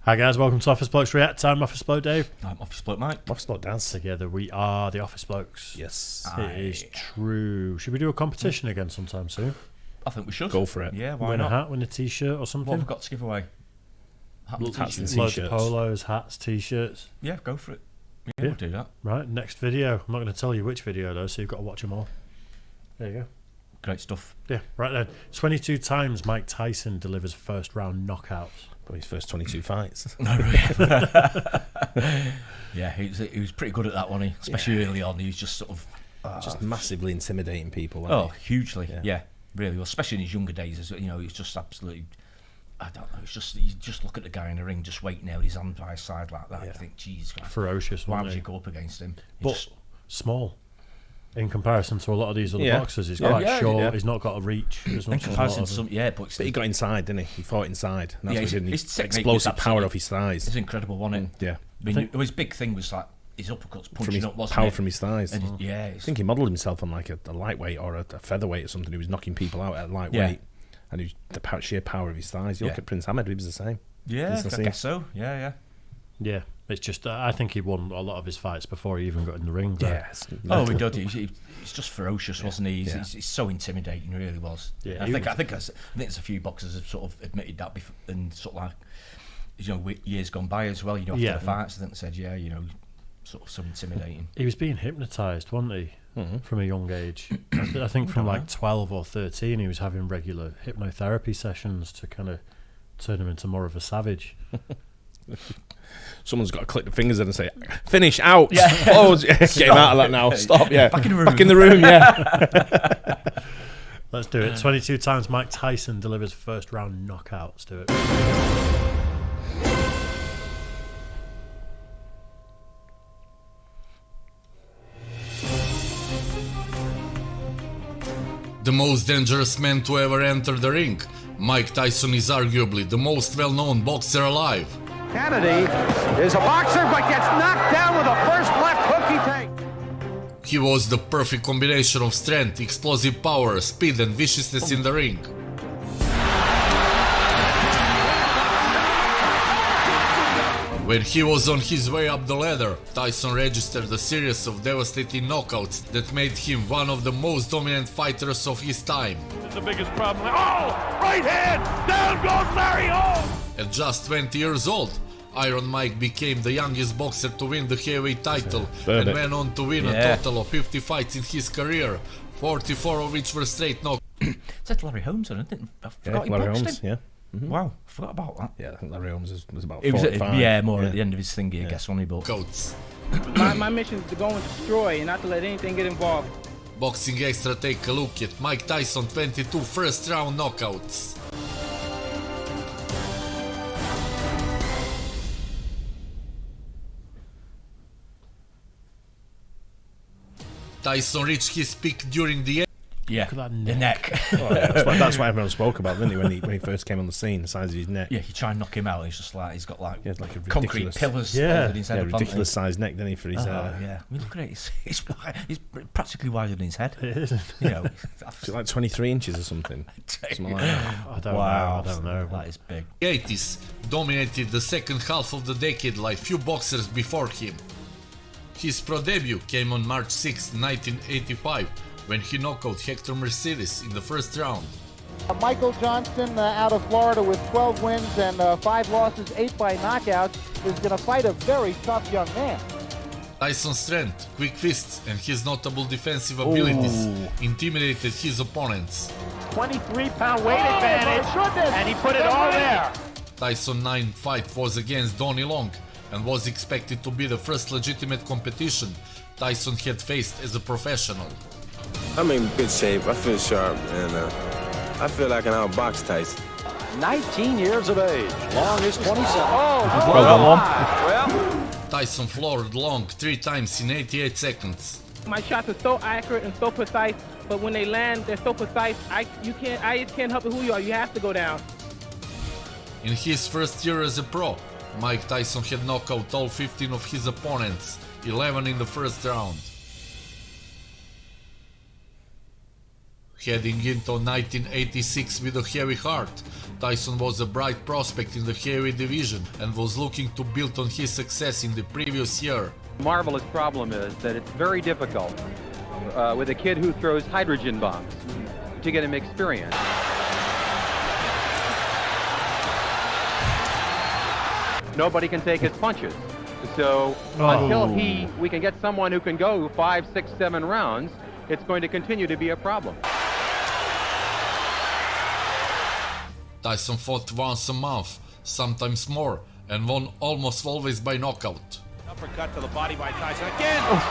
Hi guys, welcome to Office Blokes React. I'm Office Bloke Dave. I'm Office Bloke Mike. Office Bloke Dance. Together we are the Office Blokes. Yes. It is true. Should we do a competition again sometime soon? I think we should. Go for it. Yeah, why win not? a hat, win a t-shirt or something? What have we got to give away? Hats and Loads of t-shirts. polos, hats, t-shirts. Yeah, go for it. Yeah, Yeah. we'll do that. Right, next video. I'm not going to tell you which video though, so you've got to watch them all. There you go. Great stuff. Yeah, right then. 22 times Mike Tyson delivers first round knockouts. Probably his first 22 fights. Yeah, he was pretty good at that one, especially early on. He was just sort of Just massively intimidating people. hugely. Yeah. Yeah, really. Well, especially in his younger days, as you know, he's just absolutely. I don't know. It's just you just look at the guy in the ring, just waiting there with his hand by his side like that. Yeah. You think, geez, God, Ferocious, why wasn't would he? you go up against him? But small. In comparison to a lot of these other Yeah. boxers, he's Yeah. quite Yeah, short. yeah. He's not got a reach as in much as a lot comparison of to them. some, yeah, but But he got inside, didn't he? He fought inside. And that's Yeah, what he did. his technique was Explosive power absolutely- off his thighs. it's incredible, wasn't it? Yeah. I mean, his big thing was like his uppercuts From punching his up, wasn't power it? from his thighs. And yeah, I think he modelled himself on like a lightweight or a featherweight or something. He was knocking people out at lightweight. Yeah. And he was the sheer power of his thighs. You look Yeah. at Prince Ahmed, he was the same. yeah, He's the I same. guess so. Yeah. Yeah, it's just I think he won a lot of his fights before he even got in the ring. Though. Yes. Oh, he did. He's just ferocious, wasn't he? Yeah. He's so intimidating, he really was. Yeah, I think there's a few boxers have sort of admitted that before, and sort of like, you know, years gone by as well. You know, after Yeah. the fights, I think they said, yeah, you know, sort of so intimidating. He was being hypnotised, wasn't he, Mhm. from a young age? I think from like 12 or 13, he was having regular hypnotherapy sessions to kind of turn him into more of a savage. Someone's got to click the fingers in and say, "Finish out." Yeah. Close. Get him out of that now. Stop. Yeah. Back in the room. Back in the room. Yeah. Let's do it. 22 times Mike Tyson delivers first round knockout. Let's do it. The most dangerous man to ever enter the ring, Mike Tyson is arguably the most well-known boxer alive. Kennedy is a boxer but gets knocked down with a first left hook he takes. He was the perfect combination of strength, explosive power, speed and viciousness in the ring. When he was on his way up the ladder, Tyson registered a series of devastating knockouts that made him one of the most dominant fighters of his time. It's the biggest problem. Oh, right hand, down goes Larry Holmes. At just 20 years old, Iron Mike became the youngest boxer to win the heavyweight title and went on to win a total of 50 fights in his career, 44 of which were straight knockouts. Is that Larry Holmes? I didn't. I forgot he Larry boxed Holmes. him. Yeah. Wow, forgot about that. Yeah. I think Larry Holmes was about It was 45. more at the end of his thingy, I guess, when he but My mission is to go and destroy and not to let anything get involved. Boxing Extra take a look at Mike Tyson 22 first round knockouts. Tyson reached his peak during the yeah, at that the neck. Oh, yeah, that's what everyone spoke about, didn't he? When he first came on the scene, the size of his neck. Yeah, you try and knock him out, he's just like, he's got like, He had like a concrete ridiculous, pillars Yeah. holding his head up, haven't ridiculous sized neck, didn't he? For his he? Oh, yeah. I mean, look at it, he's practically wider than his head. It isn't. You know, is it like 23 inches or something? Something like that. I don't wow, know. I don't know. That is big. 80s, dominated the second half of the decade like few boxers before him. His pro debut came on March 6, 1985, when he knocked out Hector Mercedes in the first round. Michael Johnston out of Florida with 12 wins and 5 losses, 8 by knockout, is going to fight a very tough young man. Tyson's strength, quick fists, and his notable defensive abilities intimidated his opponents. 23-pound weight advantage, and he put it all there. Tyson's ninth fight was against Donnie Long and was expected to be the first legitimate competition Tyson had faced as a professional. I'm in good shape. I feel sharp, and I feel like I can outbox Tyson. 19 years of age. Long is 27. Well, Tyson floored Long 3 times in 88 seconds. My shots are so accurate and so precise, but when they land, they're so precise, I can't help it who you are. You have to go down. In his first year as a pro, Mike Tyson had knocked out all 15 of his opponents, 11 in the first round. Heading into 1986 with a heavy heart, Tyson was a bright prospect in the heavyweight division and was looking to build on his success in the previous year. Marvelous problem is that it's very difficult with a kid who throws hydrogen bombs to get him experience. Nobody can take his punches. So until we can get someone who can go 5, 6, 7 rounds, it's going to continue to be a problem. Tyson fought once a month, sometimes more, and won almost always by knockout. Uppercut to the body by Tyson again.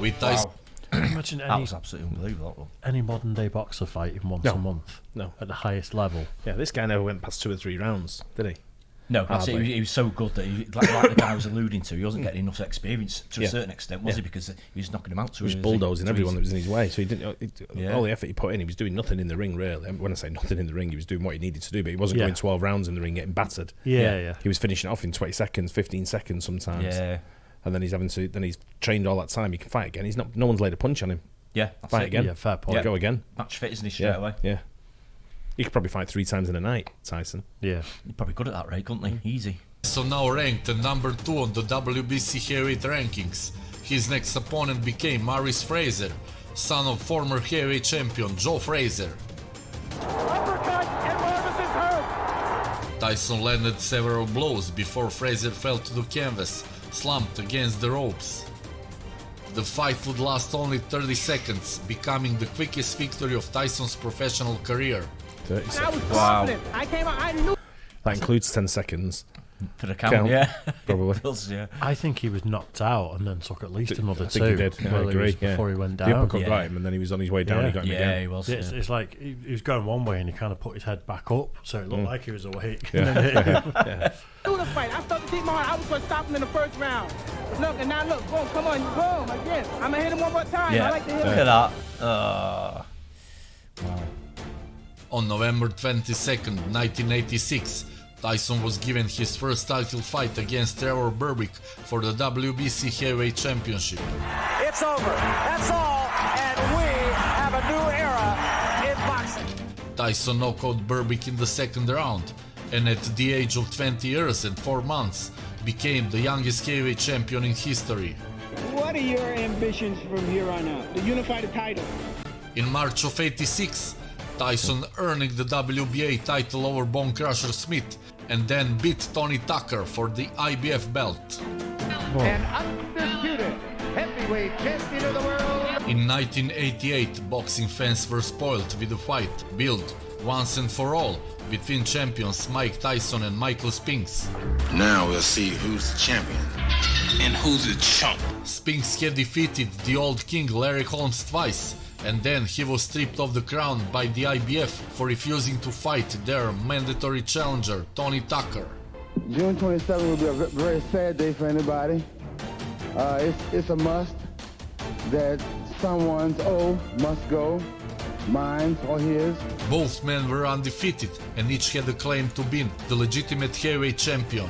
With Tyson, Imagine That was absolutely unbelievable. any modern day boxer fighting once a month. No. At the highest level. Yeah, this guy never went past 2 or 3 rounds, did he? No, that's it. He was so good that, like the guy was alluding to, he wasn't getting enough experience to a certain extent, was he? Because he was knocking him out. He was bulldozing everyone that was in his way. So he didn't. All the effort he put in, he was doing nothing in the ring, really. When I say nothing in the ring, he was doing what he needed to do, but he wasn't going 12 rounds in the ring getting battered. Yeah. He was finishing it off in 20 seconds, 15 seconds sometimes. Yeah. And then he's trained all that time. He can fight again. No one's laid a punch on him. Yeah, that's fight it. again. Yeah, fair point. Go again. Match fit, isn't he, straight away? Yeah. He could probably fight 3 times in a night, Tyson. Yeah. He's probably good at that rate, couldn't he? Easy. So now ranked at number 2 on the WBC heavyweight rankings. His next opponent became Maurice Fraser, son of former heavyweight champion Joe Fraser. Uppercut and Marvison's hurt. Tyson landed several blows before Fraser fell to the canvas, slumped against the ropes. The fight would last only 30 seconds, becoming the quickest victory of Tyson's professional career. 30 I was seconds. confident. I came out. I knew. That includes 10 seconds. For the count, yeah. Probably. It does, yeah. I think he was knocked out and then took at least another I 2. think he did. Yeah, I agree. Before he went down. The uppercut got him, and then he was on his way down. Yeah. He got him again. He was. It's like he was going one way and he kind of put his head back up, so it looked like he was awake. Yeah. And then hit him. Through the fight. I felt the team on. I was going to stop him in the first round. Look, and now look. Boom, come on. Boom, again. I'm going to hit him one more time. Yeah. I like to hit Look him. at that. Wow. On November 22nd, 1986, Tyson was given his first title fight against Trevor Berbick for the WBC Heavyweight Championship. It's over. That's all. And we have a new era in boxing. Tyson knocked Berbick in the second round, and at the age of 20 years and 4 months, became the youngest heavyweight champion in history. What are your ambitions from here on out? To unify the title. In March of '86, Tyson earning the WBA title over Bone Crusher Smith, and then beat Tony Tucker for the IBF belt. And undisputed heavyweight champion of the world. In 1988, boxing fans were spoiled with a fight built once and for all between champions Mike Tyson and Michael Spinks. Now we'll see who's the champion and who's the chump. Spinks had defeated the old king Larry Holmes twice, and then he was stripped of the crown by the IBF for refusing to fight their mandatory challenger Tony Tucker. June 27th will be a very sad day for anybody. It's a must that someone's must go, mine or his. Both men were undefeated and each had a claim to being the legitimate heavyweight champion.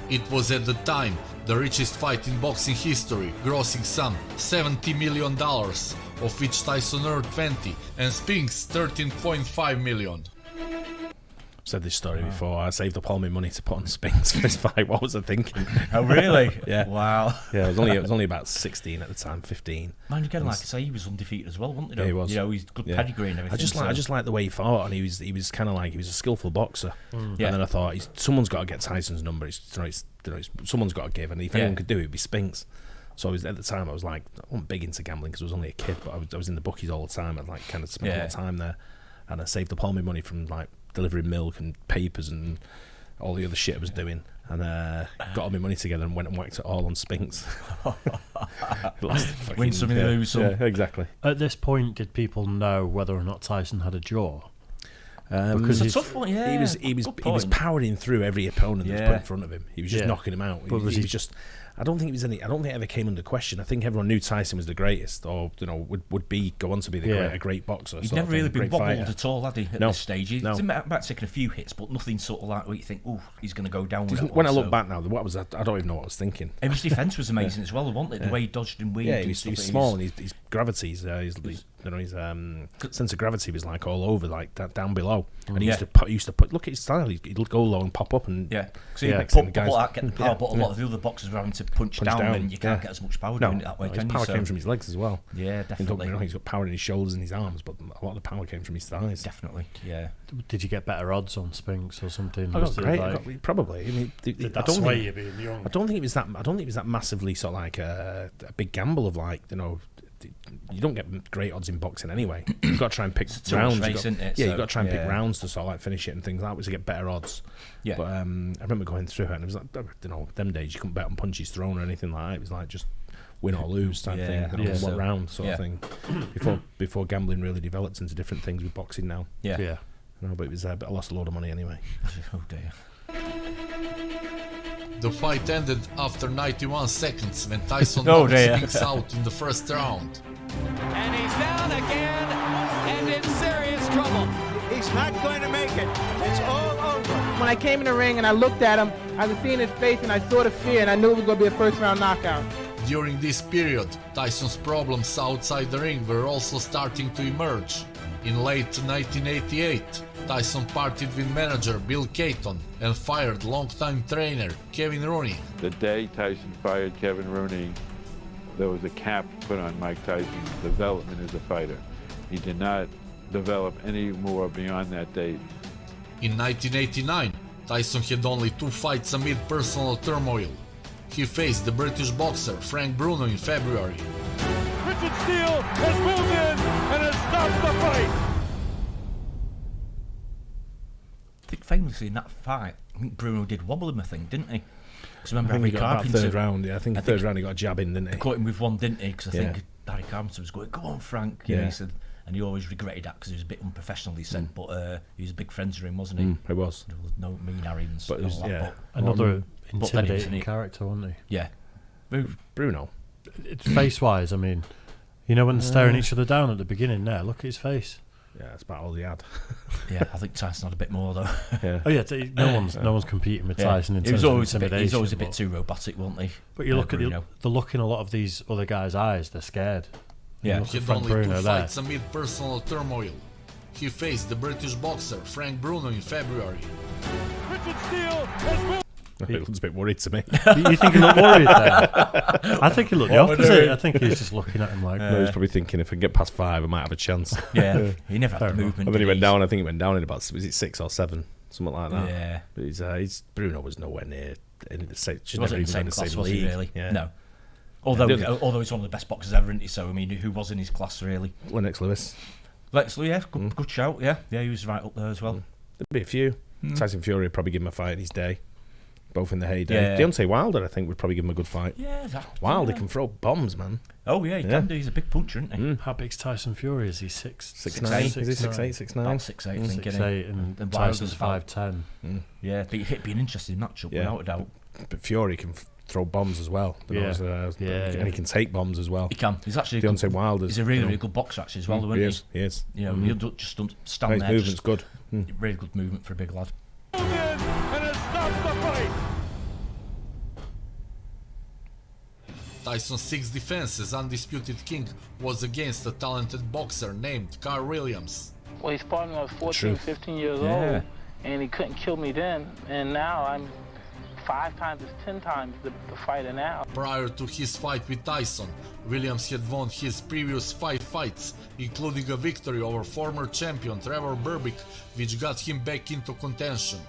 It was at the time the richest fight in boxing history, grossing some $70 million, of which Tyson earned 20 and Spinks 13.5 million. Said this story before. I saved up all my money to put on Spinks for this fight. What was I thinking? Oh, really? Yeah. Wow. Yeah, it was only about 16 at the time, 15. Man, again, like I say, he was undefeated as well, wasn't he? Yeah, he was. You know, he's good pedigree and everything. I just like the way he fought, and he was kind of like he was a skillful boxer. And then I thought someone's got to get Tyson's number. Someone's got to give, and if anyone could do it, it'd be Spinks. So at the time I was like, I wasn't big into gambling because I was only a kid, but I was in the bookies all the time. I'd like kind of spent a lot of time there, and I saved up all my money from like delivering milk and papers and all the other shit I was doing, and got all my money together and went and whacked it all on Spinks. Win some, lose some. Yeah, exactly. At this point, did people know whether or not Tyson had a jaw? Because it's a tough one, he was powering through every opponent that was put in front of him. He was just knocking him out. He was just. I don't think it ever came under question. I think everyone knew Tyson was the greatest, or would go on to be a great boxer. He's never really been wobbled at all, had he? At this stage, he's no. about taking a few hits, but nothing sort of like where you think, oh, he's going to go down. When I look back now, what was that? I don't even know what I was thinking. And his defence was amazing as well, wasn't it? The way he dodged and weaved. Yeah, he was small, and his gravity, his sense of gravity was like all over, like that down below. And he used to put. Look at his style. He'd go low and pop up, and get the power. But a lot of the other boxers were having to punch down, and you can't get as much power doing it that way. His power came from his legs as well. Yeah, definitely. He's got power in his shoulders and his arms, but a lot of the power came from his thighs. Definitely, yeah. Did you get better odds on Spinks or something? I got great, probably. I mean, did that sway you being young? I don't think it was that massively sort of like a big gamble of like, you don't get great odds in boxing anyway. You've got to try and pick rounds. You've got to try and pick rounds to sort of like finish it and things like that to get better odds. Yeah. But I remember going through it, and it was like, them days you couldn't bet on punches thrown or anything like that. It was like just win or lose type thing. What round sort of thing. Before gambling really developed into different things with boxing now. Yeah. But it was I lost a lot of money anyway. Oh dear. The fight ended after 91 seconds when Tyson knocked Spinks out in the first round. And he's down again and in serious trouble. He's not going to make it. It's all over. When I came in the ring and I looked at him, I was seeing his face and I saw the fear and I knew it was going to be a first round knockout. During this period, Tyson's problems outside the ring were also starting to emerge. In late 1988, Tyson parted with manager Bill Caton and fired longtime trainer Kevin Rooney. The day Tyson fired Kevin Rooney, there was a cap put on Mike Tyson's development as a fighter. He did not develop any more beyond that date. In 1989, Tyson had only 2 fights amid personal turmoil. He faced the British boxer Frank Bruno in February. Richard Steele has moved in and has stopped the fight. I think famously in that fight, I think Bruno did wobble him, didn't he? Because remember, I think he got third round. Yeah, I think third round he got a jab in, didn't he? He caught him with one, didn't he? Because I think Harry Carpenter was going, "Go on, Frank." Yeah. He said, and he always regretted that because he was a bit unprofessional. He said, but he was a big friend of him, wasn't he? He was. There was no mean Harry and but all that. But another intimidating character, wasn't he? Yeah. Bruno. It's face-wise, I mean, when they're staring each other down at the beginning there, look at his face. Yeah, that's about all he had. Yeah, I think Tyson had a bit more though. Yeah. Oh yeah, no one's competing with Tyson in terms of intimidation. He's always a bit too robotic, wasn't he? But you look at the look in a lot of these other guys' eyes; they're scared. Yeah, he had only 2 fights amid personal turmoil. He faced the British boxer Frank Bruno in February. Richard Steele has he looks a bit worried to me. You think he looked worried there? I think he looked the opposite. I think he's just looking at him like... No, he's probably thinking, if I can get past 5, I might have a chance. Yeah, he never had the movement. And then he went down, I think he went down in about, was it 6 or 7? Something like that. Yeah. But Bruno was nowhere near any of the same... He wasn't in the same class, was he, really? Yeah. No. Although he's one of the best boxers ever, isn't he? So, I mean, who was in his class, really? Lennox Lewis. Good shout, yeah. Yeah, he was right up there as well. There'd be a few. Tyson Fury would probably give him a fight in his day. Both in the heyday. Deontay Wilder, I think, would probably give him a good fight. Yeah, Wilder can throw bombs, man. Oh yeah, he can do. He's a big puncher, isn't he? How big's Tyson Fury? Is he 6'9"? Is he 6'8", 6'9"? About 6'8", I think. 6'8", and Tyson's 5'10". Yeah, but it'd be an interesting matchup, without a doubt. But Fury can throw bombs as well. And he can take bombs as well. He can. He's actually Deontay Wilder's. He's a really good boxer actually as well, isn't he? He is. He'll just stand there. His movement's good. Really good movement for a big lad. and has stopped the fight. Tyson's 6th defense as undisputed king was against a talented boxer named Carl Williams. Well, he's fought when I was 14, 15 years old, and he couldn't kill me then, and now I'm 5 times, 10 times the fighter now. Prior to his fight with Tyson, Williams had won his previous 5 fights, including a victory over former champion Trevor Berbick, which got him back into contention.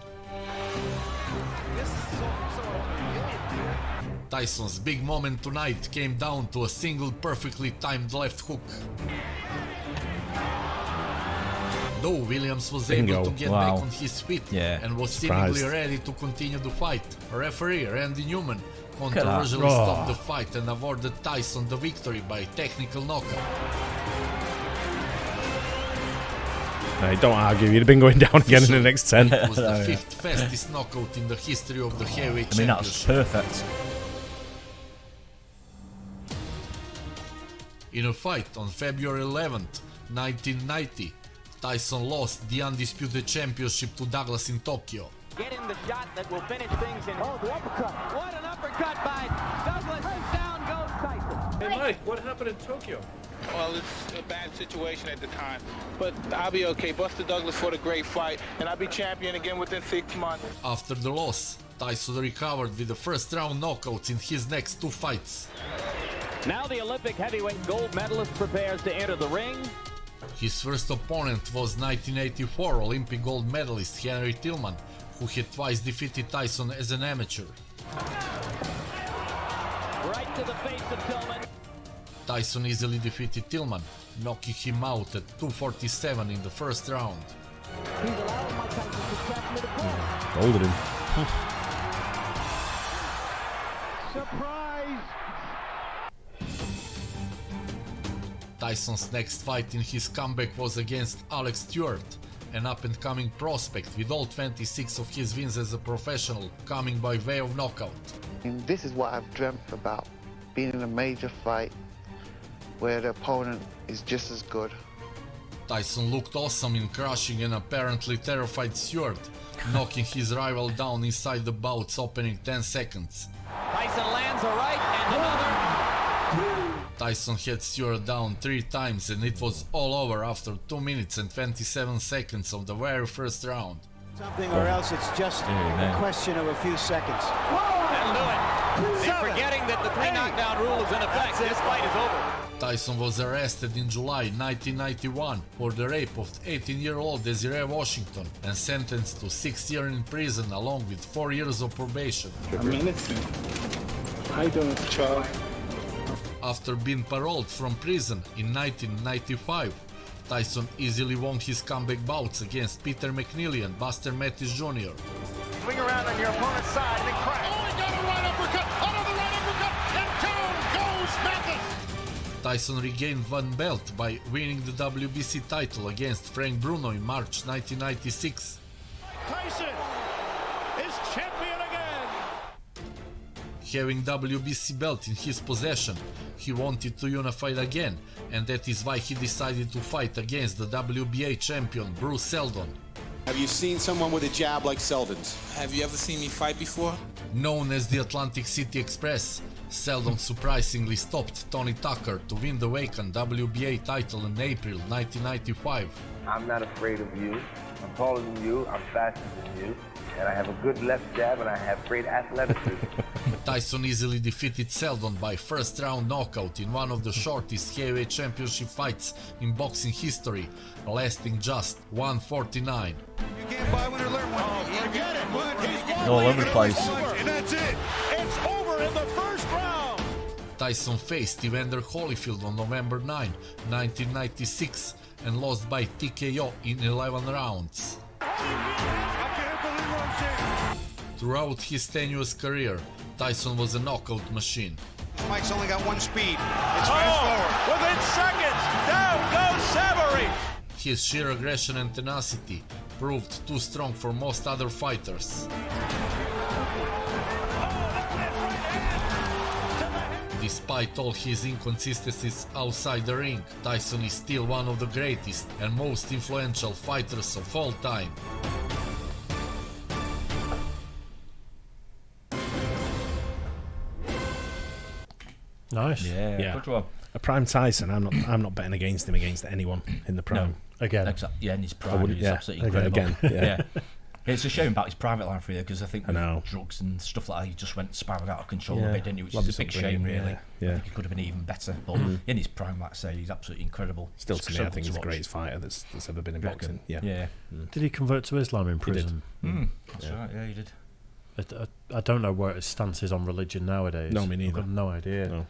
Tyson's big moment tonight came down to a single perfectly timed left hook. Though Williams was able to get back on his feet and was seemingly ready to continue the fight, referee Randy Newman controversially stopped the fight and awarded Tyson the victory by technical knockout. Hey, don't argue, you'd have been going down again in the next 10. It was the 5th fastest knockout in the history of the heavyweight championship. I mean, that's perfect. In a fight on February 11th, 1990, Tyson lost the undisputed championship to Douglas in Tokyo. Getting the shot that will finish things in. Oh, the uppercut. What an uppercut by Douglas, and down goes Tyson. Hey Mike, what happened in Tokyo? Well, it's a bad situation at the time, but I'll be okay. Buster Douglas fought a great fight, and I'll be champion again within 6 months. After the loss, Tyson recovered with the first round knockouts in his next 2 fights. Now the Olympic heavyweight gold medalist prepares to enter the ring. His first opponent was 1984 Olympic gold medalist Henry Tillman, who had twice defeated Tyson as an amateur. Right to the face of Tillman. Tyson easily defeated Tillman, knocking him out at 247 in the first round. He's allowing Mike Tyson to trap him in the corner. Folded him. Surprise! Tyson's next fight in his comeback was against Alex Stewart, an up-and-coming prospect with all 26 of his wins as a professional coming by way of knockout. And this is what I've dreamt about, being in a major fight where the opponent is just as good. Tyson looked awesome in crushing an apparently terrified Stewart, knocking his rival down inside the bout's opening 10 seconds. Tyson lands a right and another. Tyson had Stewart down 3 times and it was all over after 2 minutes and 27 seconds of the very first round. Something or else it's just a question of a few seconds. That'll do it. They're forgetting that the 3 knockdown rule is in effect. This fight is over. Tyson was arrested in July 1991 for the rape of 18-year-old Desiree Washington and sentenced to 6 years in prison along with 4 years of probation. I'm innocent. I don't, Charles. After being paroled from prison in 1995, Tyson easily won his comeback bouts against Peter McNeely and Buster Mattis Jr. Swing around on your opponent's side and then crack. Oh, he got a right uppercut, another right uppercut, and down goes Mathis. Tyson regained 1 belt by winning the WBC title against Frank Bruno in March 1996. Tyson is champion again. Having WBC belt in his possession, he wanted to unify again, and that is why he decided to fight against the WBA champion Bruce Seldon. Have you seen someone with a jab like Seldon's? Have you ever seen me fight before? Known as the Atlantic City Express, Seldon surprisingly stopped Tony Tucker to win the vacant WBA title in April 1995. I'm not afraid of you. I'm taller than you, I'm faster than you, and I have a good left jab and I have great athleticism. Tyson easily defeated Seldon by first round knockout in one of the shortest heavyweight championship fights in boxing history, lasting just 149. You can't buy one or learn one. You get it. All over the place. And that's it. It's over in the first round. Tyson faced Evander Holyfield on November 9, 1996 and lost by TKO in 11 rounds. Throughout his tenuous career, Tyson was a knockout machine. Mike's only got 1 speed. It's fast forward. Within seconds, down goes Savary. His sheer aggression and tenacity proved too strong for most other fighters. Despite all his inconsistencies outside the ring, Tyson is still one of the greatest and most influential fighters of all time. Nice. Yeah. Good one. A prime Tyson. I'm not betting against him against anyone in the prime. No. Again. Yeah, in his prime, he's absolutely incredible. Again. Yeah. It's a shame about his private life, really, because I think with drugs and stuff like that, he just went spiraled out of control a bit, didn't he? Which is a big shame, really. Yeah. I think he could have been even better. But in his prime, like I say, he's absolutely incredible. Still, to me, I think he's the greatest fighter that's ever been in boxing. Yeah. Did he convert to Islam in prison? That's right, yeah, he did. I don't know where his stance is on religion nowadays. No, me neither. I've got no idea. No.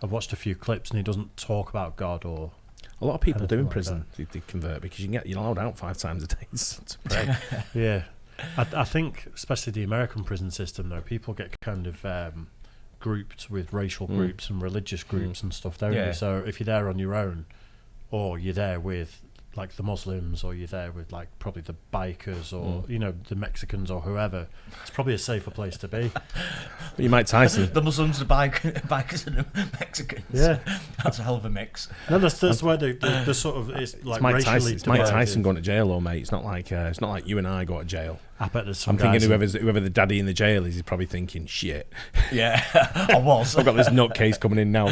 I've watched a few clips and he doesn't talk about God or... A lot of people do in like prison. They convert because you're allowed out 5 times a day to pray. Yeah. I think, especially the American prison system, though, people get kind of grouped with racial groups and religious groups and stuff, don't you? So if you're there on your own, or you're there with like the Muslims, or you're there with like probably the bikers, or you know, the Mexicans or whoever, it's probably a safer place to be. But you Mike Tyson, the Muslims, the bikers, and the Mexicans. Yeah, that's a hell of a mix. No, that's where the sort of it's like Mike racially. Tyson, Mike Tyson going to jail, though, mate. It's not like you and I go to jail. I bet there's some. I'm thinking whoever the daddy in the jail is, he's probably thinking shit. Yeah, I was. I've got this nutcase coming in now,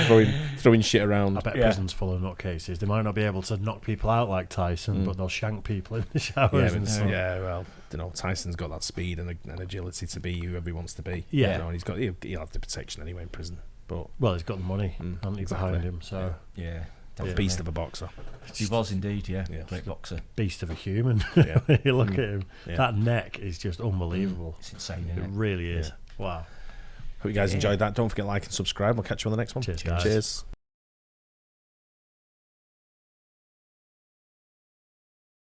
throwing shit around. I bet prison's full of nutcases. They might not be able to knock people out like Tyson, but they'll shank people in the showers. Yeah, well, you know, Tyson's got that speed and agility to be whoever he wants to be. Yeah, you know, and he'll have the protection anyway in prison. But he's got the money, hasn't he, behind him? So yeah. Beast of a boxer. He was indeed, yeah. Great boxer. Beast of a human. Yeah. You look at him. Yeah. That neck is just unbelievable. It's insane, It really is. Wow. Hope you guys enjoyed that. Don't forget to like and subscribe. We'll catch you on the next one. Cheers, guys. Cheers.